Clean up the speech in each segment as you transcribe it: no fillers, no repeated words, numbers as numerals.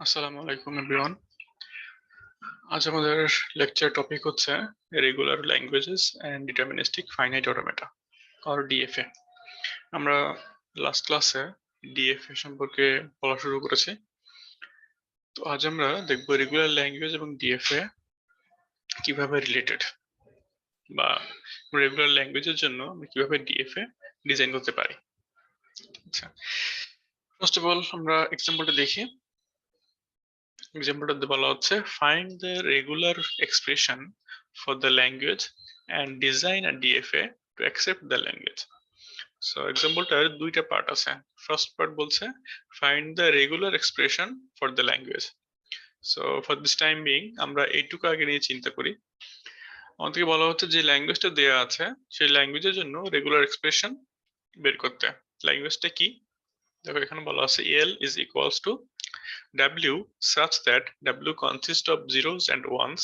আসসালামু আলাইকুম এভরিওয়ান। আজ আমাদের লেকচার টপিক হচ্ছে regular languages and deterministic finite automata or DFA. আমরা লাস্ট ক্লাসে ডিএফএ সম্পর্কে বলা শুরু করেছি। তো আজ আমরা দেখব রেগুলার ল্যাঙ্গুয়েজ এবং ডিএফএ কিভাবে রিলেটেড, বা রেগুলার ল্যাঙ্গুয়েজের জন্য আমরা কিভাবে ডিএফএ ডিজাইন করতে পারি। আচ্ছা, ফার্স্ট অফ অল আমরা এক্সাম্পলটা দেখি। এক্সাম্পলটাতে বলা হচ্ছে find the regular expression for the language and design a DFA to accept the language. So এক্সাম্পলটার দুইটা পার্ট আছে। ফার্স্ট পার্ট বলছে find the regular expression for the language. So for this time being আমরা এইটুকু আগে নিয়ে চিন্তা করি। আমাদেরকে বলা হচ্ছে যে ল্যাঙ্গুয়েজটা দেয়া আছে সেই ল্যাঙ্গুয়েজের জন্য রেগুলার এক্সপ্রেশন বের করতে। ল্যাঙ্গুয়েজটা কি? দেখো এখানে বলা আছে L is equals to W such that W consists of zeros and ones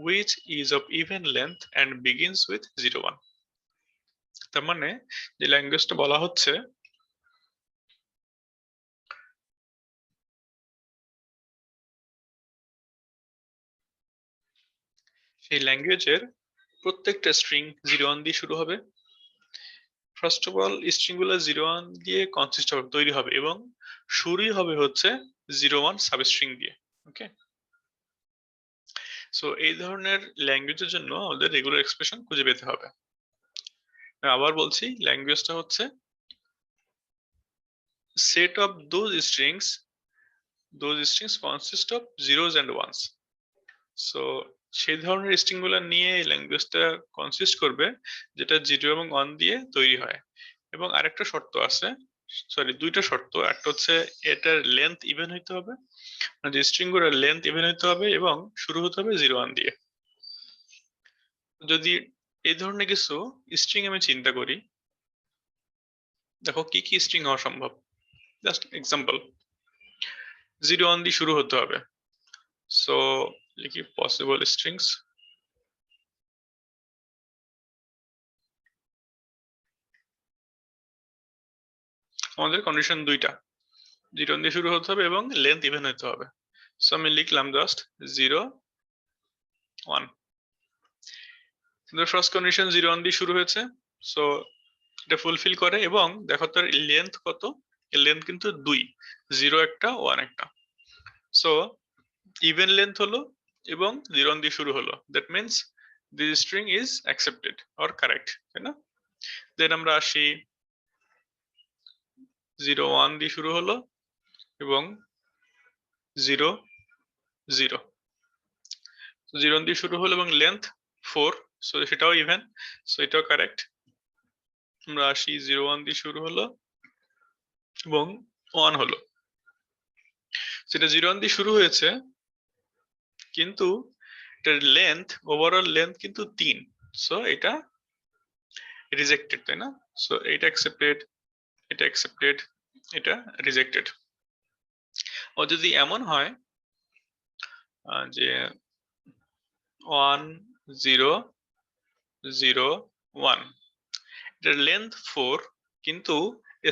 which is of even length and begins with 0 1। তার মানে যে ল্যাঙ্গুয়েজটা বলা হচ্ছে সেই ল্যাঙ্গুয়েজের প্রত্যেকটা স্ট্রিং 0 1 দিয়ে শুরু হবে। ফার্স্ট অফ অল স্ট্রিং গুলো 0 1 দিয়ে কনসিস্ট হবে, তৈরি হবে, এবং শুরুই হবে হচ্ছে 0 1 সাবস্ট্রিং দিয়ে। ওকে, সো এই ধরনের ল্যাঙ্গুয়েজের জন্য আমাদের রেগুলার এক্সপ্রেশন খুঁজে পেতে হবে। আবার বলছি, ল্যাঙ্গুয়েজটা হচ্ছে set of those strings consist of zeros and ones। So সেই ধরনের স্ট্রিং গুলো নিয়ে এই ল্যাঙ্গুয়েজটা কনসিস্ট করবে যেটা 0 এবং 1 দিয়ে তৈরি হয়। এবং আরেকটা শর্ত আছে, সরি দুইটা শর্ত। একটা হচ্ছে এটার লেন্থ ইভেন হইতে হবে, মানে যে স্ট্রিং গুলোর লেন্থ ইভেন হইতে হবে, এবং শুরু হতে হবে 0 1 দিয়ে। যদি এই ধরনের কিছু স্ট্রিং আমি চিন্তা করি, দেখো কি কি স্ট্রিং হওয়া সম্ভব। জাস্ট এক্সাম্পল, 0 1 দিয়ে শুরু হতে হবে। সো লিখি পসিবল স্ট্রিংস। আমাদের কন্ডিশন দুইটা, 0 দিয়ে শুরু হতে হবে এবং লেন্থ ইভেন হতে হবে। সো আমি লিখলাম জাস্ট 0 1। ফার্স্ট কন্ডিশন 0 1 দিয়ে শুরু হয়েছে, সো এটা ফুলফিল করে। এবং দেখো তার লেন্থ কত, এর লেন্থ কিন্তু 2, 0 একটা 1 একটা। সো ইভেন লেন্থ হলো এবং 0 1 দিয়ে শুরু হলো, that means this string is accepted or correct, তাই না? দেন আমরা আসি 0 1 দিয়ে শুরু হলো এবং 0 0, 0 দিয়ে শুরু হলো এবং লেন্থ 4, সো সেটাও ইভেন, সো এটাও কারেক্ট। আমরা আসি 0 1 দিয়ে শুরু হলো এবং 1 হলো, সেটা 0 1 দিয়ে শুরু হয়েছে কিন্তু এটার লেন্থ, ওভারঅল লেন্থ কিন্তু 3, সো এটা রিজেক্টেড, তাই না? সো এটা অ্যাকসেপ্টেড, এটা অ্যাকসেপ্টেড, এটা রিজেক্টেড। ও যদি এমন হয় যে 1 0 0 1, এটার লেন্থ 4 কিন্তু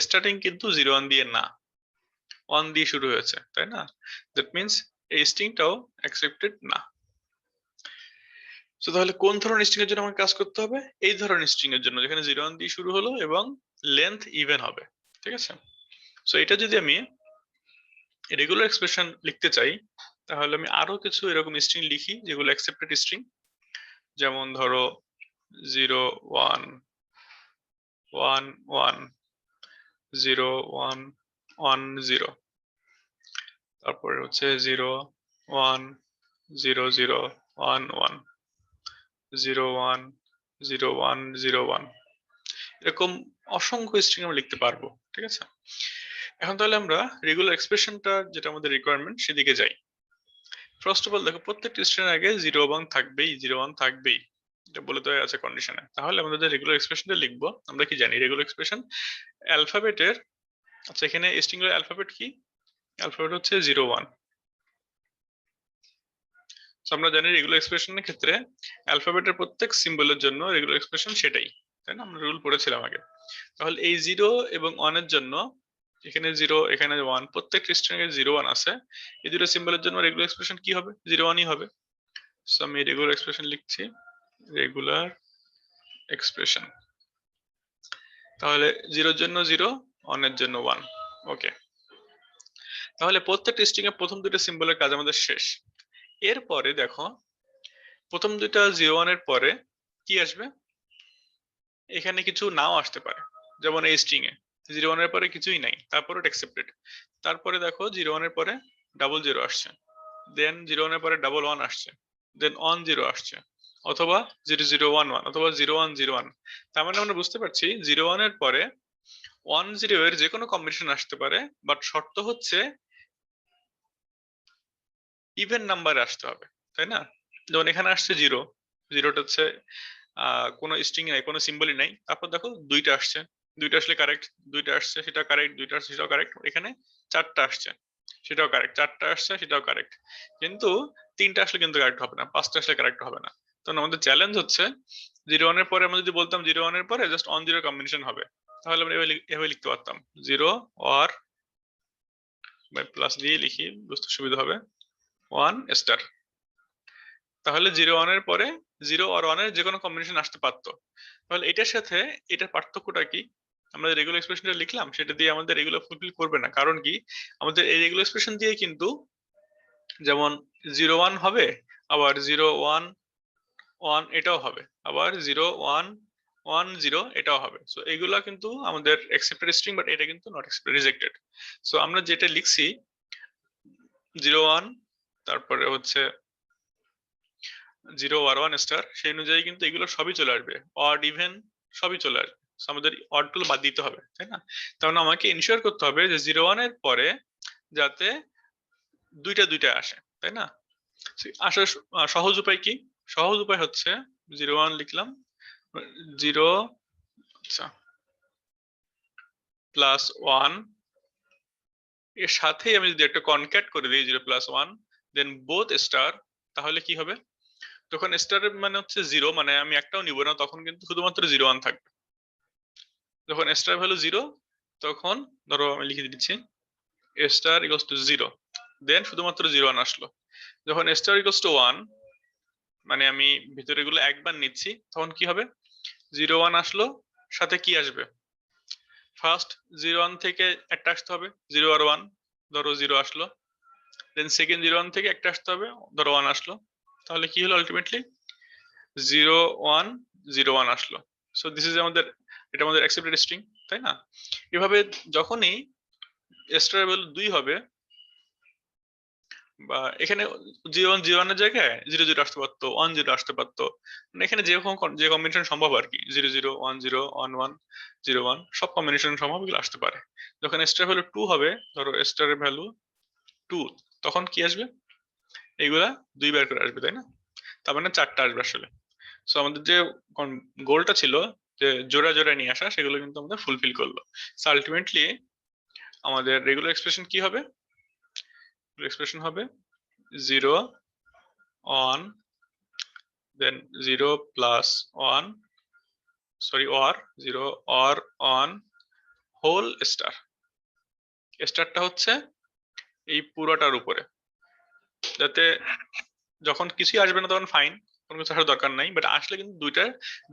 স্টার্টিং কিন্তু 0 1 দিয়ে না, 1 দিয়ে শুরু হয়েছে, তাই না? দ্যাট মিন্স এই স্ট্রিংটাও অ্যাকসেপ্টেড না। সো তাহলে কোন ধরনের স্ট্রিং এর জন্য আমাকে কাজ করতে হবে? এই ধরনের স্ট্রিং এর জন্য যেখানে 0 1 দিয়ে শুরু হলো এবং লেন্থ ইভেন হবে, ঠিক আছে? সো এটা যদি আমি রেগুলার এক্সপ্রেশন লিখতে চাই, তাহলে আমি আরো কিছু এরকম স্ট্রিং লিখি যেগুলো অ্যাকসেপ্টেড স্ট্রিং। যেমন ধরো 0 1 1 1 0 1 1 0, তারপরে হচ্ছে 0 1 0 0 1 1 0 1 0 1 0 1, এরকম অসংখ্য স্ট্রিং আমরা লিখতে পারবো, ঠিক আছে? এখন তাহলে আমরা রেগুলার এক্সপ্রেশনটা যেটা আমাদের রিকোয়ারমেন্ট সেদিকে যাই। ফার্স্ট অফ অল দেখো প্রত্যেকটা স্ট্রিং এর আগে 0 1 থাকবেই, 0 1 থাকবেই, এটা বলে দেওয়া আছে কন্ডিশনে। তাহলে আমাদের যে রেগুলার এক্সপ্রেশনটা লিখবো, আমরা কি জানি রেগুলার এক্সপ্রেশন অ্যালফাবেটের, আচ্ছা এখানে স্ট্রিং এর অ্যালফাবেট কি? অ্যালফাবেট হচ্ছে 0 1। সো আমরা জানি রেগুলার এক্সপ্রেশনের ক্ষেত্রে অ্যালফাবেটের প্রত্যেক সিম্বলের জন্য রেগুলার এক্সপ্রেশন সেটাই, তাই না? আমরা রুল পড়েছিলাম আগে। তাহলে এই 0 এবং 1 এর জন্য এখানে 0 এখানে 1, প্রত্যেকটা স্ট্রিং এর 0 1 আছে। এই দুটো সিম্বলের জন্য রেগুলার এক্সপ্রেশন কি হবে? 0 1ই হবে। সো আমি রেগুলার এক্সপ্রেশন লিখছি, রেগুলার এক্সপ্রেশন। তাহলে 0 এর জন্য 0, 1 এর জন্য 1। ওকে, তাহলে প্রত্যেকটা স্ট্রিং এর প্রথম দুটো সিম্বলের কাজ আমাদের শেষ। এরপরে দেখো প্রথম দুইটা 0 1 এর পরে কি আসবে? এখানে কিছু নাও আসতে পারে, যেমন এই স্ট্রিং এ 0 1 এর পরে কিছুই নাই, তারপরে এটা অ্যাকসেপ্টেড। তারপরে দেখো 0 1 এর পরে 0 আসছে, দেন 0 1 এর পরে 1 1 আসছে, দেন 1 0 আসছে, অথবা 0 0 1 1, অথবা 0 1 0 1। তার মানে আমরা বুঝতে পারছি 0 1 এর পরে 1 0 এর যে কোনো কম্বিনেশন আসতে পারে, বাট শর্ত হচ্ছে ইভেন নাম্বারে আসতে হবে, তাই না? যেমন এখানে আসছে 0, 0টা হচ্ছে কোনো স্ট্রিং নাই, কোনো সিম্বলই নাই। তারপর দেখো দুইটা আসছে, দুইটা আসলে কারেক্ট, দুইটা আসছে সেটা কারেক্ট, দুইটা আসছে সেটাও কারেক্ট। এখানে চারটা আসছে সেটাও কারেক্ট, চারটা আসছে সেটাও কারেক্ট। কিন্তু তিনটা আসলে কিন্তু কারেক্ট হবে না, পাঁচটা আসলে কারেক্ট হবে না। তখন আমাদের চ্যালেঞ্জ হচ্ছে 0 1 এর পরে আমরা যদি বলতাম 0 1 এর পরে জাস্ট 1 0 কম্বিনেশন হবে, তাহলে আমরা এভাবে লিখতে পারতাম 0 অর, প্লাস দিয়ে লিখি বুঝতে সুবিধা হবে, 1 স্টার। তাহলে 0 1 এর পরে 0 আর 1 এর যে কোনো কম্বিনেশন আসতে পারতো। তাহলে এটার সাথে এটার পার্থক্যটা কি? আমরা রেগুলার এক্সপ্রেশনটা লিখলাম, সেটা দিয়ে আমাদের এগুলো ফুলফিল করবে না। কারণ কি? আমাদের এই রেগুলার এক্সপ্রেশন দিয়ে কিন্তু যেমন 0 1 হবে, আবার 0 1 1 এটাও হবে, আবার 0 1 1 0 এটাও হবে। সো এগুলা কিন্তু আমাদের অ্যাকসেপ্টেড স্ট্রিং, বাট এটা কিন্তু নট অ্যাকসেপ্টেড, রিজেক্টেড। সো আমরা যেটা লিখছি 0 1, তারপরে হচ্ছে 0 আর 1 স্টার, সেই অনুযায়ী কিন্তু এগুলো সবই চলে আসবে, অড ইভেন সবই চলে আসবে। So আমাদের অড গুলো বাদ দিতে হবে, তাই না? তার মানে আমাকে ইনশিওর করতে হবে যে 0 1 এর পরে যাতে দুইটা দুইটা আসে, তাই না? আসার সহজ উপায় কি? সহজ উপায় হচ্ছে 0 1 লিখলাম, 0 আচ্ছা প্লাস 1, এর সাথেই আমি যদি একটা কনক্যাট করে দিই 0 প্লাস 1, দেন বোথ স্টার, তাহলে কি হবে? তখন স্টার মানে হচ্ছে 0, মানে আমি একটাও নিব না, তখন কিন্তু শুধুমাত্র 0 1 থাকবে। যখন স্টার ভ্যালু 0, তখন ধরো আমি লিখে দিচ্ছি স্টার ইকুয়ালস টু 0, দেন শুধুমাত্র 0 1 আসলো। যখন স্টার ইকুয়ালস টু 1, মানে আমি ভিতরে গুলো একবার নিচ্ছি, তখন কি হবে? 0 1 আসলো, সাথে কি আসবে? ফার্স্ট 0 1 থেকে একটা আসতে হবে, 0 আর 1, ধরো 0 আসলো, দেন সেকেন্ড 0 1 থেকে একটা আসতে হবে, ধরো 1 আসলো। তাহলে কি হলো আলটিমেটলি? 0 1 0 1 আসলো। সো দিস ইজ আমাদের, এটা আমাদের অ্যাকসেপ্টেড স্ট্রিং, তাই না? এভাবে যখনই স্টার ভ্যালু 2 হবে, বা এখানে 0 1 0 1 এর জায়গায় 0 0 আসতে পারতো, 1 0 আসতে পারতো, মানে এখানে যে কম্বিনেশন সম্ভব আর কি, 0 0 1 0 1 1 0 1 সব কম্বিনেশন সম্ভব, এগুলো আসতে পারে। যখন স্টার ভ্যালু 2 হবে, ধরো স্টার এর ভ্যালু 2, তখন কি আসবে? এগুলা দুইবার করে আসবে, তাই না? তার মানে চারটা আসবে আসলে। সো আমাদের যে গোলটা ছিল যে জোড়া জোড়া নিয়ে আসা, সেগুলো কিন্তু আমাদের ফুলফিল করলো। সো আলটিমেটলি আমাদের রেগুলার এক্সপ্রেশন কি হবে? এক্সপ্রেশন হবে 0 1, then 0 plus 1, sorry, or 0 or 1 whole star. স্টারটা হচ্ছে এই পুরোটার উপরে, যাতে যখন কিছুই আসবে না তখন ফাইন, কোনো কিছু আসার দরকার নাই, বাট আসলে কিন্তু দুইটা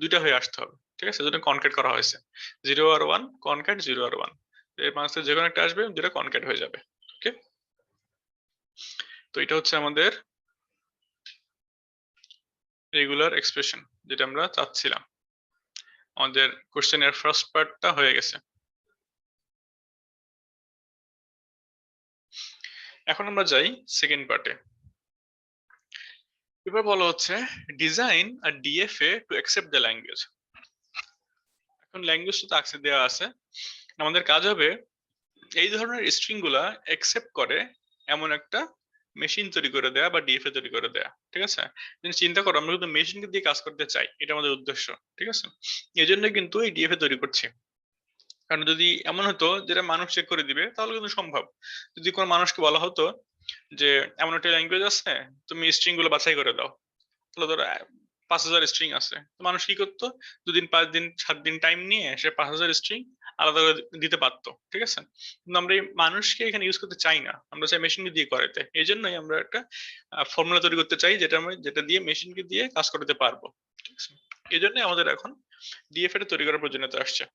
দুইটা হয়ে আসতে হবে, ঠিক আছে? সেজন্য কনক্যাট করা হয়েছে, 0 আর 1 কনক্যাট, 0 আর 1, এর মাঝে যে কোনো একটা আসবে, দুইটা কনক্যাট হয়ে যাবে। ওকে, তো এটা হচ্ছে আমাদের রেগুলার এক্সপ্রেশন, যেটা আমরা চাচ্ছিলাম। আমাদের কোশ্চেনের ফার্স্ট পার্টটা হয়ে গেছে। এখন আমরা যাই সেকেন্ড পার্টে। এবার বলা হচ্ছে design a DFA to accept the language. এখন ল্যাঙ্গুয়েজটা তো আকসে দেওয়া আছে, আমাদের কাজ হবে এই ধরনের স্ট্রিং গুলা অ্যাকসেপ্ট করে এমন একটা মেশিন তৈরি করে দেয়া, বা ডিএফএ তৈরি করে দেয়া, ঠিক আছে? চিন্তা করো, আমরা কিন্তু মেশিনকে দিয়ে কাজ করতে চাই, এটা আমাদের উদ্দেশ্য, ঠিক আছে? এই জন্য কিন্তু এই ডিএফএ তৈরি করছি। কারণ যদি এমন হতো যেটা মানুষ চেক করে দিবে, তাহলে কিন্তু সম্ভব। যদি কোনো মানুষকে বলা হতো যে এমন একটা ল্যাঙ্গুয়েজ আছে, তুমি স্ট্রিং গুলো বাছাই করে দাও, তাহলে ধরো 5000 স্ট্রিং আছে, তো মানুষ কি করতো 2 দিন 5 দিন 7 দিন টাইম নিয়ে সে 5000 স্ট্রিং আলাদা করে দিতে পারতো, ঠিক আছে। কিন্তু আমরা এই মানুষকে এখানে ইউজ করতে চাই না, আমরা চাই মেশিনকে দিয়ে করাতে। এই জন্যই আমরা একটা ফর্মুলা তৈরি করতে চাই যেটা দিয়ে মেশিনকে দিয়ে কাজ করাতে পারবো, ঠিক আছে। এই জন্য আমাদের এখন ডিএফএ তৈরি করার প্রয়োজনীয়তা আসছে।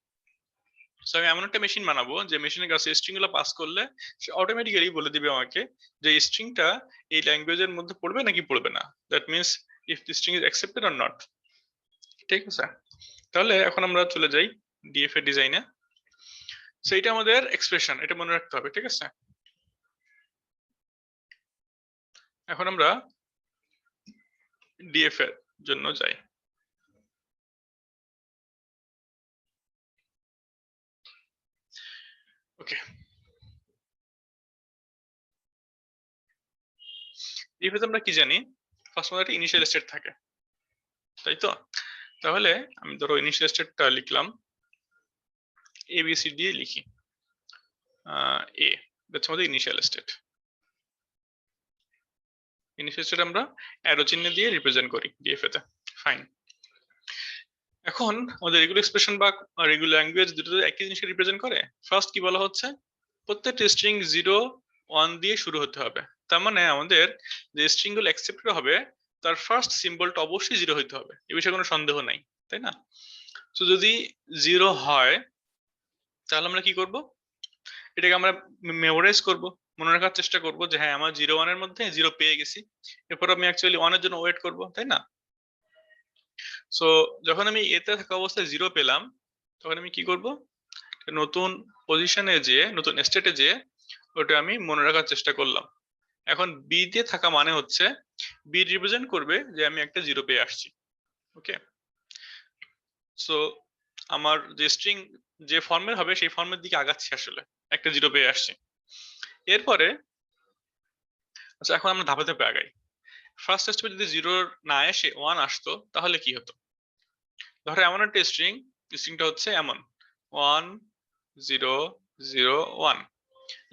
সো আমি এমন একটা মেশিন বানাবো যে মেশিনের কাছে স্ট্রিং গুলো পাস করলে সে অটোমেটিক্যালি বলে দিবে আমাকে যে স্ট্রিংটা এই ল্যাঙ্গুয়েজের মধ্যে পড়বে নাকি পড়বে না। That means if the string is accepted or not, ঠিক আছে। তাহলে এখন আমরা চলে যাই ডিএফএ ডিজাইনে। সো এটা আমাদের এক্সপ্রেশন, এটা মনে রাখতে হবে, ঠিক আছে। এখন আমরা ডিএফএ এর জন্য যাই। ওকে, ডিএফএ আমরা কি জানি, ফার্স্ট আমাদের একটা ইনিশিয়াল স্টেট থাকে, তাই তো। তাহলে আমি ধরো ইনিশিয়াল স্টেটটা লিখলাম এবিসি দিয়ে লিখি, এ দ্যাটস আমাদের ইনিশিয়াল স্টেট। ইনিশিয়াল স্টেট আমরা অ্যারো চিহ্ন দিয়ে রিপ্রেজেন্ট করি ডিএফএ তে, ফাইন। এখন আমাদের রেগুলার এক্সপ্রেশন বা রেগুলার ল্যাঙ্গুয়েজ দুটো একই জিনিসকে রিপ্রেজেন্ট করে। ফার্স্ট কি বলা হচ্ছে, প্রত্যেকটা স্ট্রিং 0 1 দিয়ে শুরু হতে হবে। তার মানে আমাদের যে স্ট্রিং গুলো অ্যাকসেপ্টেড হবে তার ফার্স্ট সিম্বলটা অবশ্যই 0 হইতে হবে, এ বিষয়ে কোনো সন্দেহ নাই, তাই না। তো যদি 0 হয় তাহলে আমরা কি করব, এটাকে আমরা মেমোরাইজ করব, মনে রাখার চেষ্টা করব যে হ্যাঁ আমার 0 1 এর মধ্যে 0 পেয়ে গেছি, এরপর আমি অ্যাকচুয়ালি 1 এর জন্য ওয়েট করব, তাই না। সো যখন আমি এতে থাকা অবস্থায় 0 পেলাম তখন আমি কি করব, নতুন পজিশনে যে নতুন স্টেটে যে ওটা আমি মনে রাখার চেষ্টা করলাম। এখন বি তে থাকা মানে হচ্ছে বি রিপ্রেজেন্ট করবে যে আমি একটা 0 পেয়ে আসছি, ওকে। সো আমার যে স্ট্রিং যে ফর্মের হবে সেই ফর্মের দিকে আগাচ্ছি, আসলে একটা 0 পেয়ে আসছি। এরপরে আচ্ছা এখন আমরা ধাপে ধাপে আগাই। ফার্স্ট স্টেপে যদি 0 না এসে 1 আসতো তাহলে কি হতো। ধরো এমন একটা স্ট্রিংটা হচ্ছে এমন 1 0 0 1,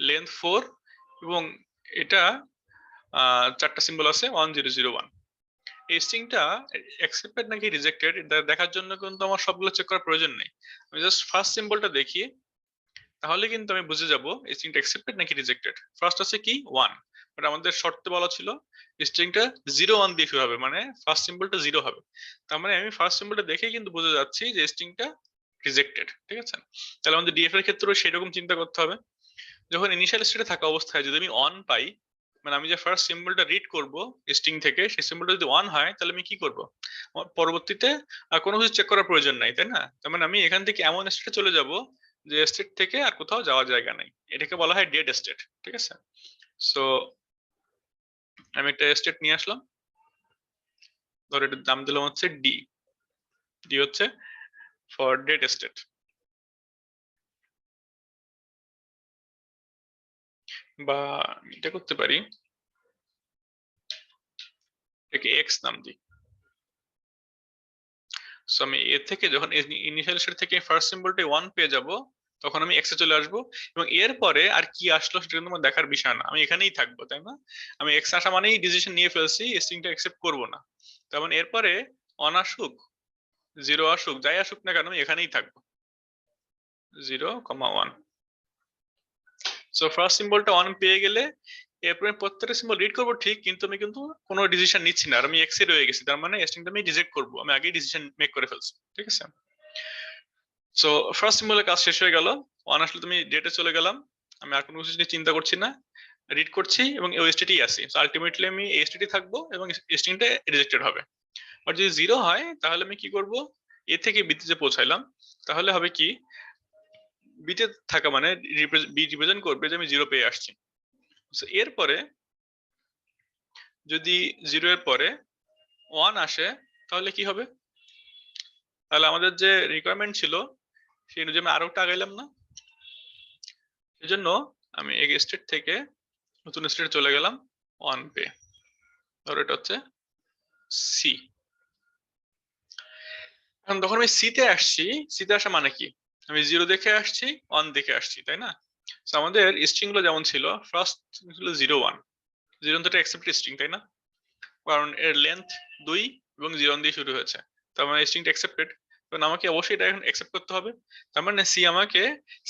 লেন্থ 4 এবং এটা 4টা সিম্বল আছে 1 0 0 1। এই স্ট্রিংটা অ্যাকসেপ্টেড নাকি রিজেক্টেড এটা দেখার জন্য কিন্তু আমার সবগুলো চেক করার প্রয়োজন নেই। আমি জাস্ট ফার্স্ট সিম্বলটা দেখি, তাহলে কিন্তু আমি বুঝে যাব এই স্ট্রিংটা অ্যাকসেপ্টেড নাকি রিজেক্টেড। ফার্স্ট আছে কি 1, বাট আমাদের শর্তে বলা ছিল স্ট্রিংটা 0 1 দিয়ে শুরু হবে, মানে ফার্স্ট সিম্বলটা 0 হবে। তার মানে আমি ফার্স্ট সিম্বলটা দেখেই কিন্তু বুঝে যাচ্ছি যে স্ট্রিংটা রিজেক্টেড, ঠিক আছে। তাহলে আমাদের ডিএফ এর ক্ষেত্রেও সেরকম চিন্তা করতে হবে। যখন ইনিশিয়াল স্টেটে থাকা অবস্থায় যদি আমি 1 পাই, মানে আমি যে ফার্স্ট সিম্বলটা রিড করব স্ট্রিং থেকে সেই সিম্বলটা যদি 1 হয় তাহলে আমি কি করব, আমার পরবর্তীতে আর কোনো কিছু চেক করার প্রয়োজন নাই, তাই না। তার মানে আমি এখান থেকে এমন স্টেটে চলে যাব যে স্টেট থেকে আর কোথাও যাওয়ার জায়গা নাই, এটাকে বলা হয় ডেড স্টেট, ঠিক আছে। সো আমি একটা স্টেট নিয়ে আসলাম, ধর এটার নাম দিলাম হচ্ছে ডি। ডি হচ্ছে ফর ডেড স্টেট। বা এটা করতে পারি, এটাকে এক্স নাম দিই। সো আমি এর থেকে যখন ইনিশিয়াল স্টেট থেকে ফার্স্ট সিম্বলটা 1 পেয়ে যাব তখন আমি এক্স এ চলে আসবো, এবং এরপরে আর কি আসলো সেটা কিন্তু আমার দেখার বিষয় না, আমি এখানেই থাকবো, তাই না। আমি এক্স আসা মানেই ডিসিশন নিয়ে ফেলছি স্ট্রিংটা অ্যাকসেপ্ট করব না। তার মানে এরপরে 1 আসুক 0 আসুক যাই আসুক না কেন আমি এখানেই থাকবো 0 1। সো ফার্স্ট সিম্বলটা 1 পেয়ে গেলে এরপরে প্রত্যেকটা সিম্বল রিড করবো ঠিক, কিন্তু আমি কিন্তু কোনো ডিসিশন নিচ্ছি না, আর আমি এক্স এ রয়ে গেছি, তার মানে স্ট্রিংটা আমি রিজেক্ট করবো, আমি আগেই ডিসিশন মেক করে ফেলছি, ঠিক আছে। সো ফার্স্ট সিম্বলের কাজ শেষ হয়ে গেল, 1 আসলে তুমি ডেটে চলে গেলাম, আমি আর কোনো কিছু নিয়ে চিন্তা করছি না, রিড করছি এবং এই স্টেটেই আছি। সো আলটিমেটলি আমি এই স্টেটেই থাকবো এবং স্ট্রিংটা রিজেক্টেড হবে। আর যদি 0 হয় তাহলে আমি কি করব, এ থেকে বি তে যে পৌঁছাইলাম তাহলে হবে কি, বি তে থাকা মানে বি রিপ্রেজেন্ট করবে যে আমি 0 পেয়ে আসছি। সো এরপরে যদি 0 এর পরে 1 আসে তাহলে কি হবে, তাহলে আমাদের যে রিকোয়ারমেন্ট ছিল সেই অনুযায়ী আমি আরো একটা আগাইলাম না। সেজন্য আমি এই স্টেট থেকে নতুন স্টেটে চলে গেলাম 1 পে, ধরো এটা হচ্ছে সি। এখন যখন আমি সি তে আসছি, সি তে আসা মানে কি, আমি 0 দেখে আসছি 1 দেখে আসছি, তাই না। So আমাদের স্ট্রিং গুলো যেমন ছিল, ফার্স্ট ছিল 0 1, 0 তো একটা অ্যাকসেপ্টেড স্ট্রিং, তাই না, কারণ এর লেন্থ 2 এবং 0 দিয়ে শুরু হয়েছে, তার মানে স্ট্রিংটা অ্যাকসেপ্টেড। কারণ আমাকে অবশ্যই এটা এখন অ্যাকসেপ্ট করতে হবে। তার মানে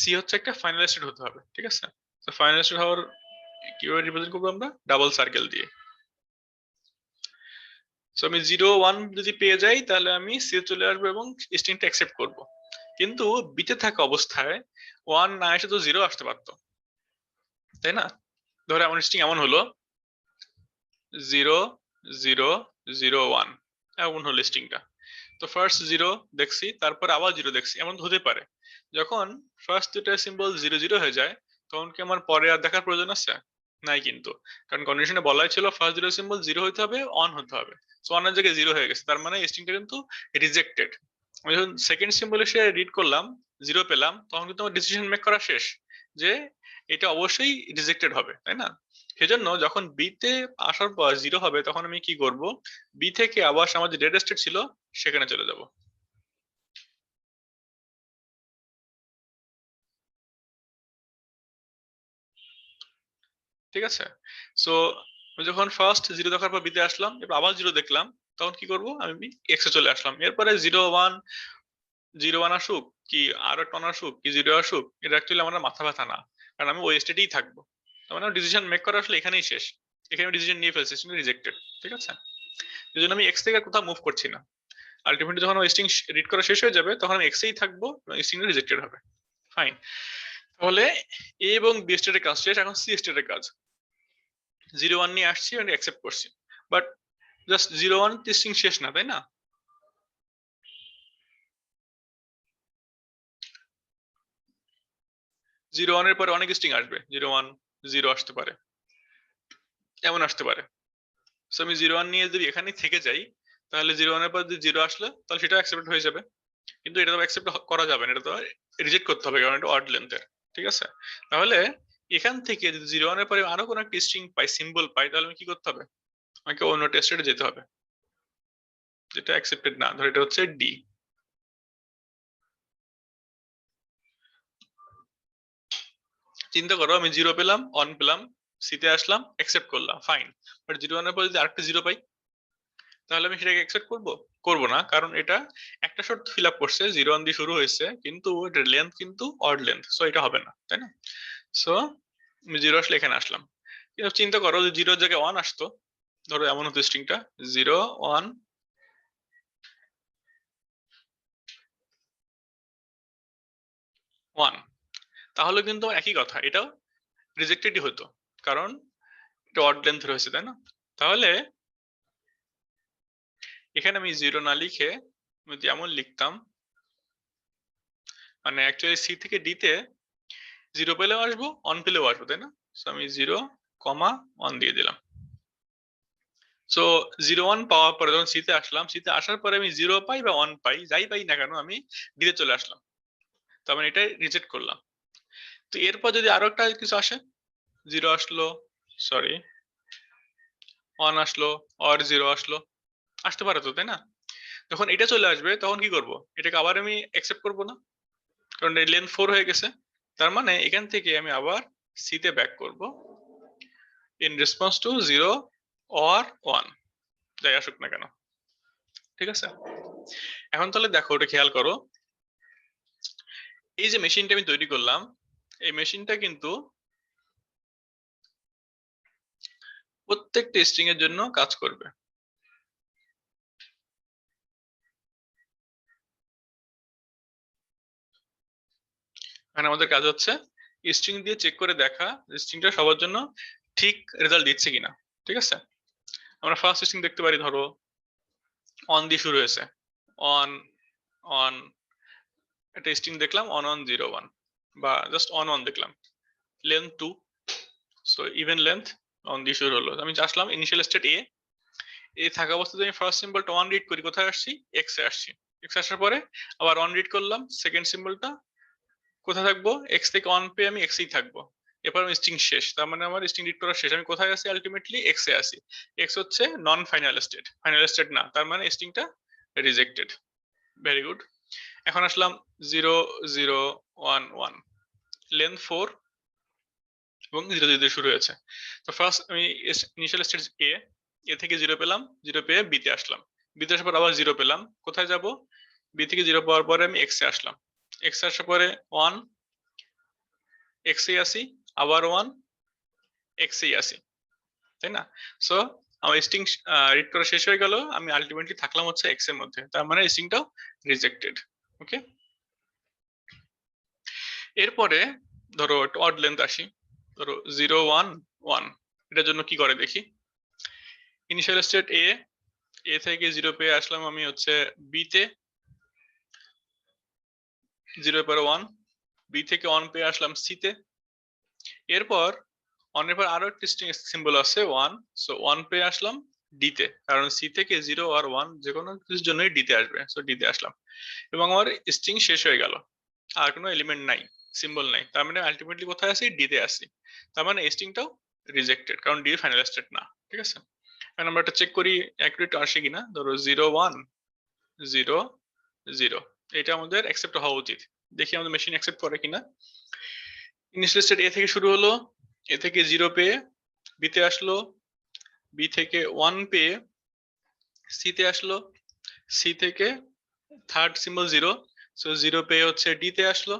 সি হচ্ছে একটা ফাইনাল স্টেট হতে হবে, ঠিক আছে? তো ফাইনাল স্টেট হওয়ার কিভাবে রিপ্রেজেন্ট করবো আমরা? ডাবল সার্কেল দিয়ে। সো আমি 0 1 যদি পেয়ে যাই তাহলে আমি সি চলে আসবো এবং স্ট্রিংটা অ্যাকসেপ্ট করব। কিন্তু বিতে থাকা অবস্থায় 1 না এসে তো 0 আসতে পারতো, তাই না? ধরো আমার স্ট্রিং এমন হলো 0 0 0 1, এমন হলো স্ট্রিংটা। তো ফার্স্ট 0 দেখছি, তারপর আবার 0 দেখছি, এমন হতে পারে। যখন ফার্স্ট দুটো সিম্বল 0 0 হয়ে যায় তখন কি আমার পরে আর দেখার প্রয়োজন আছে? নাই কিন্তু, কারণ কন্ডিশনে বলাই ছিল ফার্স্ট দুটো সিম্বল 0 হতে হবে, অন হতে হবে। সো অনের জায়গায় 0 হয়ে গেছে, তার মানে স্ট্রিংটা কিন্তু রিজেক্টেড। আমি যখন সেকেন্ড সিম্বল এসে রিড করলাম, 0 পেলাম, তখন কিন্তু আমার ডিসিশন মেক করা শেষ যে এটা অবশ্যই রিজেক্টেড হবে, তাই না? সেজন্য যখন বি তে আসার পর 0 হবে তখন আমি কি করব? বি থেকে আবার আমার যে ডেড স্টেট ছিল সেখানে চলে যাব। ঠিক আছে? সো যখন ফার্স্ট 0 দেখার পর বিতে আসলাম, এবার আবার 0 দেখলাম, তখন কি করব? আমি এক্স এ চলে আসলাম। এরপরে 0 1 0 1 আসুক কি আর একটা আসুক কি 0 আসুক, এটা অ্যাকচুয়ালি আমার মাথা ব্যথা না, কারণ আমি ওই স্টেটেই থাকবো। তার মানে ডিসিশন মেক করা আসলে এখানেই শেষ। এখানে ডিসিশন নিয়ে ফেলছি, রিজেক্টেড। ঠিক আছে? এই জন্য আমি এক্স থেকে কোথাও মুভ করছি না। আলটিমেটলি যখন ওই স্ট্রিং রিড করা শেষ হয়ে যাবে তখন আমি এক্স এই থাকবো এবং স্ট্রিং রিজেক্টেড হবে। ফাইন। তাহলে এ এবং বি স্টেটের কাজ শেষ, এখন সি স্টেটের কাজ। 0 1 নিয়ে আসছি এবং অ্যাকসেপ্ট করছি, বাট জাস্ট 0 1 স্ট্রিং শেষ না, তাই না? 0 1 এর পরে অনেক স্ট্রিং আসবে, 0 1 0 আসতে পারে, এমন আসতে পারে। সো আমি 0 1 নিয়ে যদি এখানে থেকে যাই তাহলে 0 1 এর পর যদি 0 আসলে তাহলে সেটা অ্যাকসেপ্ট হয়ে যাবে। কিন্তু এটা তো অ্যাকসেপ্ট করা যাবে না, এটা তো রিজেক্ট করতে হবে, কারণ এটা অড লেন্থের। ঠিক আছে? তাহলে এখান থেকে যদি 0 1 এর পরে আরো কোনো একটা স্ট্রিং পাই, সিম্বল পাই, তাহলে আমি কি করতে হবে? আমাকে অন্য টেস্টে যেতে হবে যেটা অ্যাকসেপ্টেড না, ধর এটা হচ্ছে ডি। চিন্তা করো, আমি 0 পেলাম, 1 পেলাম, সিতে আসলাম, অ্যাকসেপ্ট করলাম, ফাইন। বাট 0 1 এর পরে যদি আরেকটা 0 পাই তাহলে আমি সেটাকে অ্যাকসেপ্ট করব? করব না, কারণ এটা একটা শর্ত ফিল আপ করছে, 0 1 দিয়ে শুরু হয়েছে, কিন্তু এটার লেন্থ কিন্তু অড লেন্থ, সো এটা হবে না, তাই না? সো আমি 0 আসলে এখানে আসলাম। কিন্তু চিন্তা করো যে 0 এর জায়গায় 1 আসতো, ধরো এমন হতো স্ট্রিংটা 0 1 1, তাহলে কিন্তু একই কথা, এটাও রিজেক্টেডই হতো, কারণ এটা অড লেন্থ রয়েছে, তাই না? তাহলে এখানে আমি 0 না লিখে আমি যদি এমন লিখতাম, মানে অ্যাকচুয়ালি সি থেকে ডি তে 0 পেলেও আসবো, 1 পেলেও আসবো, তাই না? সো আমি 0 1 দিয়ে দিলাম। সো 0 1 পাওয়ার পরে যখন সি তে আসলাম, সি তে আসার পরে আমি 0 পাই বা 1 পাই, যাই পাই না কেন আমি ডি তে চলে আসলাম। তার মানে এটাই রিজেক্ট করলাম। তো এরপর যদি আরো একটা কিছু আসে, 0 আসলো, সরি 1 আসলো, আর 0 আসলো, আসতে পারে তো, তাই না? যখন এটা চলে আসবে তখন কি করব? এটাকে আবার আমি অ্যাকসেপ্ট করব না, কারণ এই লেন্থ 4 হয়ে গেছে। তার মানে এখান থেকে আমি আবার সি তে ব্যাক করব ইন রেসপন্স টু 0 অর 1, যাই আসুক না কেন। ঠিক আছে? এখন তাহলে দেখো, ওটা খেয়াল করো, এই যে মেশিনটা আমি তৈরি করলাম, এই মেশিনটা কিন্তু প্রত্যেকটা স্ট্রিং এর জন্য কাজ করবে। এখানে আমাদের কাজ হচ্ছে স্ট্রিং দিয়ে চেক করে দেখা স্ট্রিংটা সবার জন্য ঠিক রেজাল্ট দিচ্ছে কিনা। ঠিক আছে? আমরা ফার্স্ট স্ট্রিং দেখতে পারি, ধরো অন দিয়ে শুরু হয়েছে, অন অন, একটা স্ট্রিং দেখলাম 1 1 0 1, বা জাস্ট অন অন দেখলাম, length 2, so even length, on দিয়ে শুরু হলো। আমি আসলাম ইনিশিয়াল স্টেট এ, এই থাকা অবস্থাতে আমি ফার্স্ট সিম্বলটা 1 রিড করি, কোথায় আসছি? এক্স এ আসছি। এক্স আসার পরে আবার 1 রিড করলাম, সেকেন্ড সিম্বলটা কোথায় থাকবো? এক্স থেকে 1 পেয়ে আমি এক্স এই থাকবো। এরপর আমি স্ট্রিং শেষ, তার মানে আমার স্ট্রিং রিড করা শেষ। আমি কোথায় আছি? আলটিমেটলি এক্স এ আছি। এক্স হচ্ছে নন ফাইনাল স্টেট, ফাইনাল স্টেট না, তার মানে স্ট্রিংটা রিজেক্টেড। Very good. এখন আসলাম 0 0 1 1, লেন্থ 4 এবং 0 দিয়ে শুরু হয়েছে। তো ফার্স্ট আমি ইনিশিয়াল স্টেট এ, এ থেকে 0 পেলাম, 0 পেয়ে বি তে আসলাম, বিতে আসার পর আবার 0 পেলাম, কোথায় যাব? বি থেকে 0 পাওয়ার পরে আমি এক্স এ আসলাম, এক্স আসার পরে 1 এক্স এ আসি, আবার 1 এক্স এ আসি, তাই না? সো আমার স্ট্রিং রিড করা শেষ হয়ে গেল, আমি আলটিমেটলি থাকলাম হচ্ছে এক্স এর মধ্যে, তার মানে স্ট্রিংটাও রিজেক্টেড। ওকে, এরপরে ধরো একটা অড লেন্থ আসি, ধরো 0 1 1, এটার জন্য কি করে দেখি। ইনিশিয়াল স্টেট এ, এ থেকে 0 পেয়ে আসলাম আমি হচ্ছে বি তে, 0 পরে 1, বি থেকে 1 পেয়ে আসলাম সি তে, এরপর 1 এর পর আরো একটা স্ট্রিং সিম্বল আছে 1, সো 1 পেয়ে আসলাম ডি তে, কারণ সি থেকে 0 আর 1 যে কোনো কিছুর জন্যই ডি তে আসবে, সো ডি তে আসলাম এবং আমার স্ট্রিং শেষ হয়ে গেল, আর কোনো এলিমেন্ট নাই, সিম্বল নাই, তার মানে আলটিমেটলি কোথায় আসি? ডি তে আসি, তার মানে স্ট্রিংটাও রিজেক্টেড, কারণ ডি ফাইনাল স্টেট না। ঠিক আছে, এখন আমরা এটা চেক করি অ্যাকুরেট আসে কিনা। ধরো 0 1 0 0, এটা আমাদের অ্যাকসেপ্ট হওয়া উচিত, দেখি আমাদের মেশিন অ্যাকসেপ্ট করে কিনা। ইনিশিয়াল স্টেট এ থেকে শুরু হলো, এ থেকে 0 পেয়ে বি তে আসলো, বি থেকে 1 পেয়ে সি তে আসলো, সি থেকে থার্ড সিম্বল 0, সো 0 পেয়ে হচ্ছে ডি তে আসলো,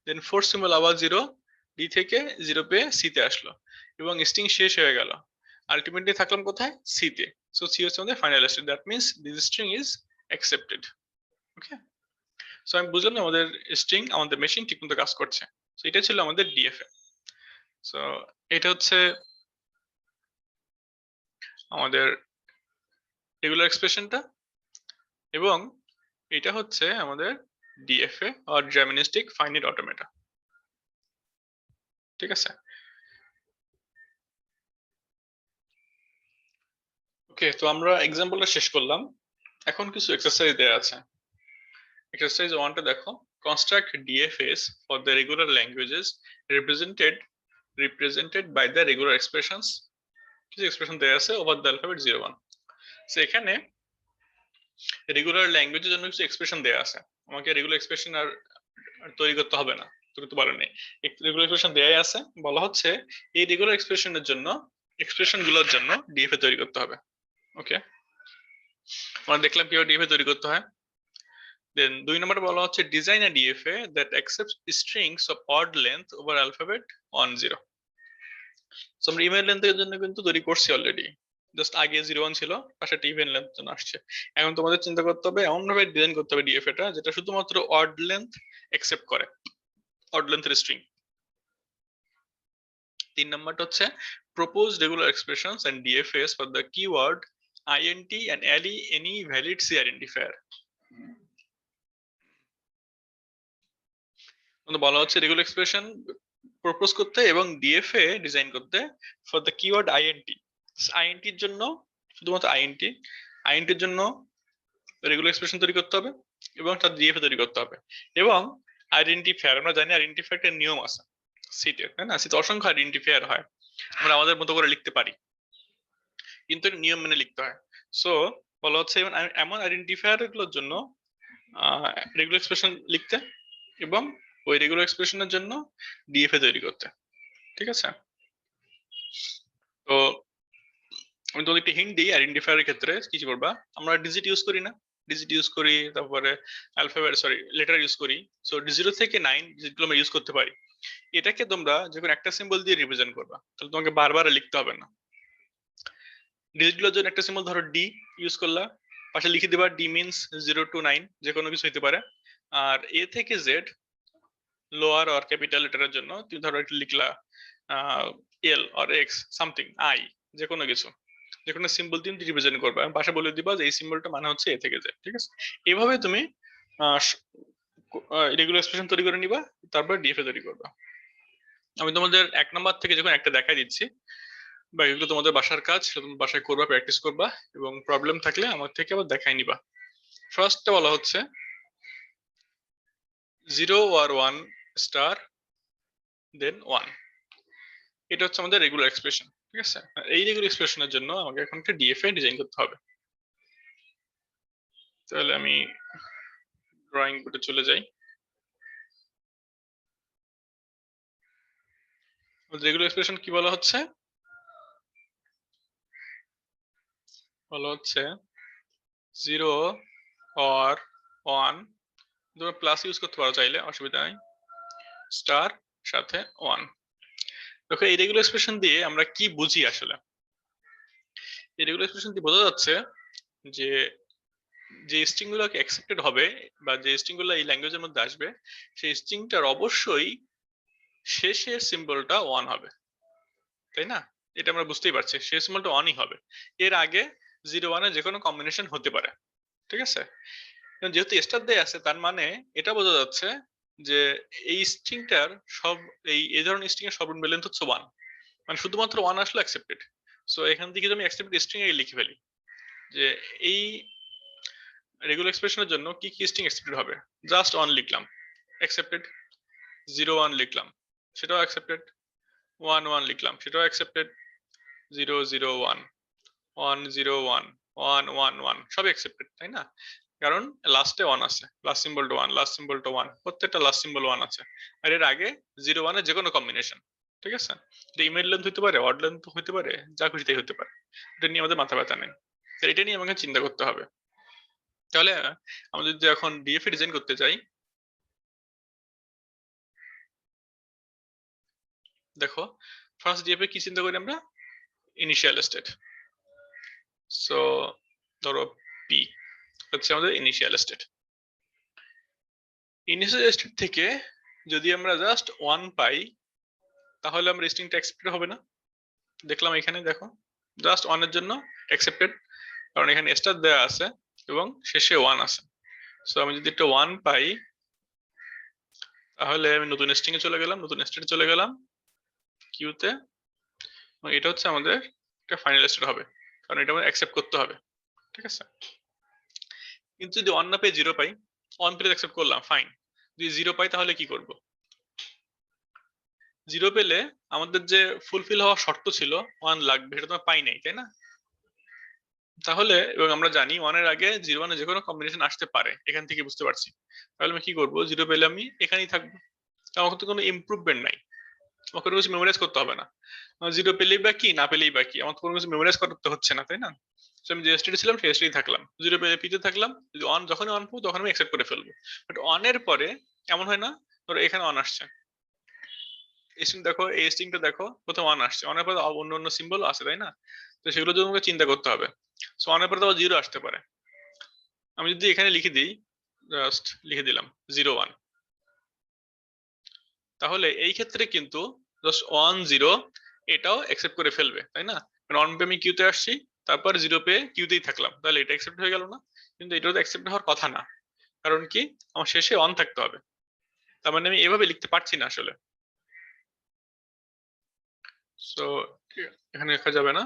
দেন ফোর্থ সিম্বল আবার 0, ডি থেকে 0 পেয়ে সি তে আসলো এবং স্ট্রিং শেষ হয়ে গেল, আলটিমেটলি থাকলাম কোথায়? সি তে, সো সি হচ্ছে আমাদের final state, that means this string is accepted. Okay, so আমি বুঝলাম না আমাদের স্ট্রিং, আমাদের মেশিন ঠিকমতো কাজ করছে। সো এটা ছিল আমাদের ডিএফএ। সো এটা হচ্ছে আমাদের রেগুলার এক্সপ্রেশনটা, এবং এটা হচ্ছে আমাদের DFA or deterministic finite automata. ঠিক আছে, ওকে, তো আমরা এক্সাম্পলটা শেষ করলাম, এখন কিছু এক্সারসাইজ দেওয়া আছে। এক্সারসাইজ 1টা দেখো, construct DFAs for the regular languages represented by the regular expressions. কিছু এক্সপ্রেশন দেওয়া আছে ওভার দ্য অ্যালফাবেট 0 1। সো এখানে রেগুলার ল্যাঙ্গুয়েজের জন্য কিছু এক্সপ্রেশন দেওয়া আছে, আমাকে রেগুলার এক্সপ্রেশন আর তৈরি করতে হবে না, তৈরি করতে পারেনি, রেগুলার এক্সপ্রেশন দেয়াই আছে, বলা হচ্ছে এই রেগুলার এক্সপ্রেশনের জন্য, এক্সপ্রেশন গুলোর জন্য ডিএফএ তৈরি করতে হবে। ওকে, আমরা দেখলাম কিভাবে ডিএফএ তৈরি করতে হয়। দেন 2 নম্বরে বলা হচ্ছে design a DFA that accepts strings of odd length over alphabet 1 0। So আমরা ইমেল লেন্থের জন্য কিন্তু তৈরি করছি অলরেডি, জাস্ট আগে 0 1 ছিল, পাশে একটা ইভেন লেন্থ জন্য আসছে। এখন তোমাদের চিন্তা করতে হবে, এমন ভাবে ডিজাইন করতে হবে ডিএফএটা যেটা শুধুমাত্র অড লেন্থ অ্যাকসেপ্ট করে, অড লেন্থের স্ট্রিং। 3 নাম্বারটা হচ্ছে propose regular expressions and DFAs for the keyword INT and any valid C identifier। বলা হচ্ছে রেগুলার এক্সপ্রেশন প্রপোজ করতে এবং ডিএফএ ডিজাইন করতে ফর দ্য কিওয়ার্ড আইএনটি। আইএনটির জন্য শুধুমাত্র আইএনটির জন্য রেগুলার এক্সপ্রেশন তৈরি করতে হবে এবং তার ডিএফএ তৈরি করতে হবে। এবং আইডেন্টিফায়ার, আমরা জানি আইডেন্টিফায়ার একটা নিয়ম আছে সিটের, তাই না? সিতে অসংখ্য আইডেন্টিফায়ার হয়, আমরা আমাদের মতো করে লিখতে পারি, কিন্তু নিয়ম মেনে লিখতে হয়। সো বলা হচ্ছে এমন আইডেন্টিফায়ার গুলোর জন্য রেগুলার এক্সপ্রেশন লিখতে এবং ওই রেগুলার এক্সপ্রেশনের জন্য ডিএফএ তৈরি করতে। ঠিক আছে, তো আমি তোমাকে একটা হিন্ট দিই, আইডেন্টিফায়ারের ক্ষেত্রে কি করবা, আমরা ডিজিট ইউজ করি না, ডিজিট ইউজ করি, তারপরে অ্যালফাবেট লেটার ইউজ করি। সো 0 থেকে 9 ডিজিটগুলো আমরা ইউজ করতে পারি। এটাকে তোমরা যখন একটা সিম্বল দিয়ে রিপ্রেজেন্ট করবা, তাহলে তোমাকে বারবার লিখতে হবে না। ডিজিটগুলোর জন্য একটা সিম্বল ধরো ডি ইউজ করলা, পাশে লিখে দিবা ডি মিনস 0 to 9, যে কোনো কিছু হতে পারে। আর এ থেকে জেড লোয়ার আর ক্যাপিটাল লেটারের জন্য তুমি ধরো একটা লিখলা এল আর এক্স সামথিং আই, যে কোনো কিছু, যে কোনো সিম্বল দিয়ে রিপ্রেজেন্ট করবে, পাশে বলে দিবা যে এই সিম্বলটা মানে হচ্ছে এ থেকে জেড। ঠিক আছে, এইভাবে তুমি রেগুলার এক্সপ্রেশন তৈরি করে নিবা, তারপর ডিএফএ তৈরি করবা। আমি তোমাদের 1 নাম্বার থেকে যখন একটা দেখাই দিচ্ছি, বা এগুলো তোমাদের বাসার কাজ, সেটা তুমি বাসায় করবা, প্র্যাকটিস করবা, এবং প্রবলেম থাকলে আমার থেকে আবার দেখাই নিবা। ফার্স্টটা বলা হচ্ছে 0 or 1 স্টার দেন 1, এটা হচ্ছে আমাদের রেগুলার এক্সপ্রেশন। ঠিক আছে, এই রেগুলার এক্সপ্রেশনের জন্য আমাকে এখন একটা ডিএফএ ডিজাইন করতে হবে। তাহলে আমি ড্রয়িং বোর্ডে চলে যাই। রেগুলার এক্সপ্রেশন কি বলা হচ্ছে, বলা হচ্ছে 0 or 1, তোমরা প্লাস ইউজ করতে পারো চাইলে, অসুবিধা নাই, স্টার সাথে 1। দেখো এই রেগুলার এক্সপ্রেশন দিয়ে আমরা কি বুঝি আসলে? এই রেগুলার এক্সপ্রেশন দিয়ে বোঝা যাচ্ছে যে যে স্ট্রিং গুলো অ্যাকসেপ্টেড হবে বা যে স্ট্রিং গুলো এই ল্যাঙ্গুয়েজের মধ্যে আসবে, সেই স্ট্রিংটার অবশ্যই শেষের সিম্বলটা 1 হবে, তাই না? এটা আমরা বুঝতেই পারছি, শেষ সিম্বলটা 1ই হবে। এর আগে 0 1 এর যে কোনো কম্বিনেশন হতে পারে, ঠিক আছে? যেহেতু স্টার দেয়া আছে, তার মানে এটা বোঝা যাচ্ছে যে এই স্ট্রিংটার সব এই ধরনের স্ট্রিং এর সর্বনিম্ন লেন্থ হচ্ছে 1, মানে শুধুমাত্র 1 আসলে অ্যাকসেপ্টেড। সো এখান থেকে যদি আমি অ্যাকসেপ্টেড স্ট্রিং এ লিখে ফেলি যে এই রেগুলার এক্সপ্রেশনের জন্য কি কি স্ট্রিং অ্যাকসেপ্টেড হবে, জাস্ট 1 লিখলাম, অ্যাকসেপ্টেড। 0 1 লিখলাম, সেটাও অ্যাকসেপ্টেড। 1 1 লিখলাম, সেটাও অ্যাকসেপ্টেড। 0 0 1 1 0 1 1 1 1 সবই অ্যাকসেপ্টেড, তাই না? কারণ লাস্টে 1 আছে, লাস্ট সিম্বলটা 1, লাস্ট সিম্বলটা 1, প্রত্যেকটা লাস্ট সিম্বল 1 আছে। আর এর আগে 0 1 এর যে কোনো কম্বিনেশন, ঠিক আছে? এটা ইমেল লেন্থ হতে পারে, অড লেন্থ হতে পারে, যা খুশি তাই হতে পারে। এটা নিয়ে আমাদের মাথা ব্যথা নেই, এটা নিয়ে আমাকে চিন্তা করতে হবে। তাহলে আমরা যদি এখন ডিএফ ডিজাইন করতে চাই, দেখো ফার্স্ট ডিএফ এ কি চিন্তা করি আমরা? Initial state. সো ধরো পি হচ্ছে আমাদের ইনিশিয়াল স্টেট। ইনিশিয়াল স্টেট থেকে যদি আমরা জাস্ট 1 পাই, তাহলে আমরা স্ট্রিংটা অ্যাকসেপ্টেড হবে না। দেখলাম এখানে, দেখো জাস্ট 1 এর জন্য অ্যাকসেপ্টেড, কারণ এখানে স্টার দেওয়া আছে এবং শেষে 1 আছে। সো আমি যদি একটা 1 পাই, তাহলে আমি নতুন স্ট্রিং এ চলে গেলাম, নতুন স্টেটে চলে গেলাম কিউতে, এবং এটা হচ্ছে আমাদের একটা ফাইনাল স্টেট হবে, কারণ এটা আমাদের অ্যাকসেপ্ট করতে হবে, ঠিক আছে? কিন্তু যদি 1 না পেয়ে 0 পাই, 1 পেলে অ্যাকসেপ্ট করলাম, ফাইন। যদি 0 পাই তাহলে কি করব? 0 পেলে আমাদের যে ফুলফিল হওয়া শর্ত ছিল 1 লাগবে, সেটা তো পাই নাই, তাই না? তাহলে, এবং আমরা জানি 1 এর আগে 0 1 এর যে কোনো কম্বিনেশন আসতে পারে, এখান থেকে বুঝতে পারছি। তাহলে আমি কি করব? 0 পেলে আমি এখানেই থাকবো, আমার তো কোনো ইমপ্রুভমেন্ট নাই, আমার কোনো কিছু মেমোরাইজ করতে হবে না। 0 পেলেই বা কি, না পেলেই বা কি, আমার তো কোনো কিছু মেমোরাইজ করতে হচ্ছে না, তাই না? আমি যে স্টেটে ছিলাম সেই স্টেটেই থাকলাম, 0 পেলে পিতে থাকলাম, যদি 1 যখনই 1 পাবো তখন আমি অ্যাকসেপ্ট করে ফেলবো। বাট 1 এর পরে এমন হয় না, ধরো এখানে 1 আসছে, এই স্ট্রিং দেখো, এই স্ট্রিংটা দেখো, প্রথম 1 আসছে, 1 এর পরে অন্য অন্য সিম্বল আছে, তাই না? তো সেগুলো যদি আমাকে চিন্তা করতে হবে। সো 1 এর পরে তো 0 আসতে পারে। আমি যদি এখানে লিখে দিই, জাস্ট লিখে দিলাম 0 1, তাহলে এই ক্ষেত্রে কিন্তু জাস্ট 1 0 এটাও অ্যাকসেপ্ট করে ফেলবে, তাই না? কারণ 1 পে আমি কিউতে আসছি, তারপর 0 পে কিউতেই থাকলাম, তাহলে এটা অ্যাকসেপ্ট হয়ে গেল না? কিন্তু এটা তো অ্যাকসেপ্ট হওয়ার কথা না, কারণ কি, আমার শেষে 1 থাকতে হবে। তার মানে আমি এভাবে লিখতে পারছি না আসলে। সো এখানে লেখা যাবে না,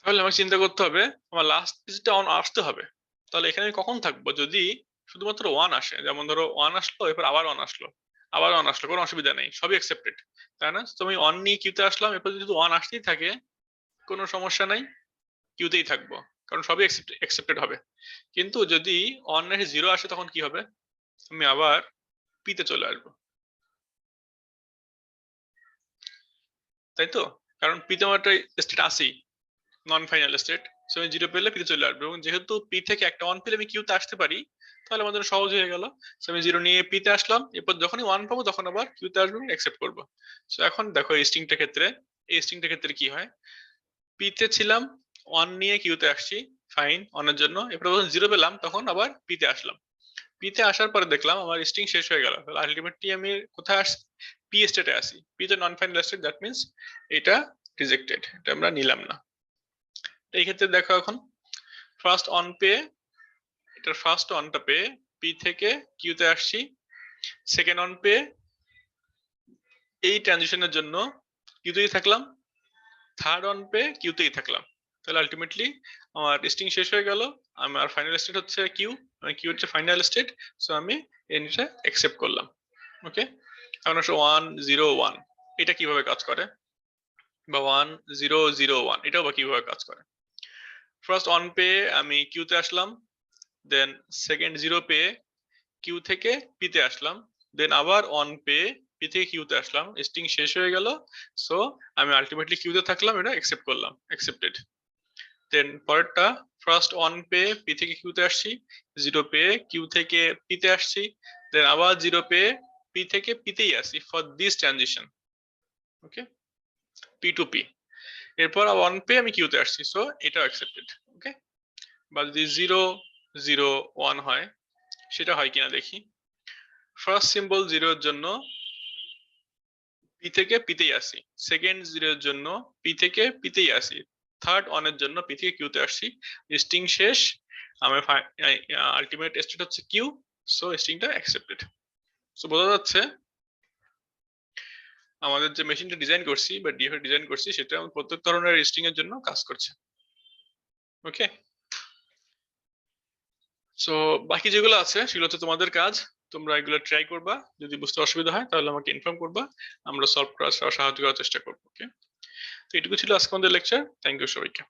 তাহলে আমাকে চিন্তা করতে হবে আমার লাস্ট ডিজিটটা 1 আসতে হবে। তাহলে এখানে আমি কখন থাকবো? যদি শুধুমাত্র 1 আসে, যেমন ধরো 1 আসলো, এরপর আবার 1 আসলো, আবার 1 আসলো, কোনো অসুবিধা নেই, সবই অ্যাকসেপ্টেড, তাই না? তো আমি 1 নিয়ে কিউতে আসলাম, এরপর যদি 1 আসতেই থাকে, কোনো সমস্যা নাই, কিউতেই থাকবো, কারণ সবই অ্যাকসেপ্টেড হবে। কিন্তু যদি 1 এর 0 আসে, তখন কি হবে? আমি আবার পিতে চলে আসবো, তাই তো? কারণ পিতে আমার একটা স্টেট আছেই, নন ফাইনাল স্টেট। সো আমি 0 পেলে পিতে চলে আসবো, এবং যেহেতু পি থেকে একটা 1 পেলে আমি কিউতে আসতে পারি, তাহলে আমাদের সহজ হয়ে গেল। সো আমি 0 নিয়ে পিতে আসলাম, এরপর যখনই 1 পাবো তখন আবার কিউতে আসবো, অ্যাকসেপ্ট করবো। সো এখন দেখো এই স্ট্রিংটার ক্ষেত্রে কি হয়? পিতে ছিলাম, 1 নিয়ে কিউতে আসছি, ফাইন, 1 এর জন্য, এরপর যখন 0 পেলাম তখন আবার পিতে আসলাম। পিতে আসার পরে দেখলাম আমার স্ট্রিং শেষ হয়ে গেল, তাহলে আলটিমেটলি আমি কোথায় আসছি? পি স্টেটে আসি। পি তে নন ফাইনাল স্টেট, দ্যাট মিন্স এটা রিজেক্টেড, এটা আমরা নিলাম না। এই ক্ষেত্রে দেখো এখন ফার্স্ট অন পেয়ে, এটার ফার্স্ট অনটা পেয়ে পি থেকে কিউতে আসছি, সেকেন্ড অন পেয়ে এই ট্রানজিশনের জন্য কিউতেই থাকলাম, থার্ড অন পেয়ে কিউতেই থাকলাম। তাহলে আলটিমেটলি আমার স্ট্রিং শেষ হয়ে গেল, আমার ফাইনাল স্টেট হচ্ছে কিউ, মানে কিউ হচ্ছে ফাইনাল স্টেট। সো আমি এটা অ্যাকসেপ্ট করলাম। ওকে, এখন আসলে 1 0 1 এটা কিভাবে কাজ করে, বা 1 0 0 1 এটাও বা কিভাবে কাজ করে? ফার্স্ট অন পেয়ে আমি কিউতে আসলাম, দেন সেকেন্ড 0 পেয়ে কিউ থেকে পিতে আসলাম, দেন আবার 1 পেয়ে পি থেকে কিউতে আসলাম, স্ট্রিং শেষ হয়ে গেল। সো আমি আলটিমেটলি কিউতে থাকলাম, এটা অ্যাকসেপ্ট করলাম, অ্যাকসেপ্টেড। দেন পরেরটা ফার্স্ট অন পেয়ে পি থেকে কিউতে আসছি, 0 পেয়ে কিউ থেকে পিতে আসছি, দেন আবার 0 পেয়ে পি থেকে পিতেই আসি for this transition. Okay, P to P. এরপর 1 পেয়ে আমি কিউতে আসছি, সো এটাও অ্যাকসেপ্টেড। ওকে, বা যদি 0 0 1 হয় সেটা হয় কিনা দেখি। ফার্স্ট সিম্বল 0 এর জন্য পি থেকে পিতেই আসি, সেকেন্ড 0 এর জন্য পি থেকে পিতেই আসি, থার্ড অন এর জন্য পি থেকে কিউতে আসছি। স্ট্রিং শেষ, আমার আলটিমেট স্টেট হচ্ছে কিউ, সো স্ট্রিংটা অ্যাকসেপ্টেড। সো বোঝা যাচ্ছে আমাদের যে মেশিনটা ডিজাইন করছি বা ডিএফ ডিজাইন করছি সেটা প্রত্যেক ধরনের স্ট্রিং এর জন্য কাজ করছে। ওকে, সো বাকি যেগুলো আছে সেগুলো হচ্ছে তোমাদের কাজ, তোমরা এগুলো ট্রাই করবা, যদি বুঝতে অসুবিধা হয় তাহলে আমাকে ইনফর্ম করবা, আমরা সলভ করার সাহায্য করার চেষ্টা করবো। ওকে, তো এটুকু ছিল আজকে আমাদের লেকচার। থ্যাংক ইউ সবাইকে।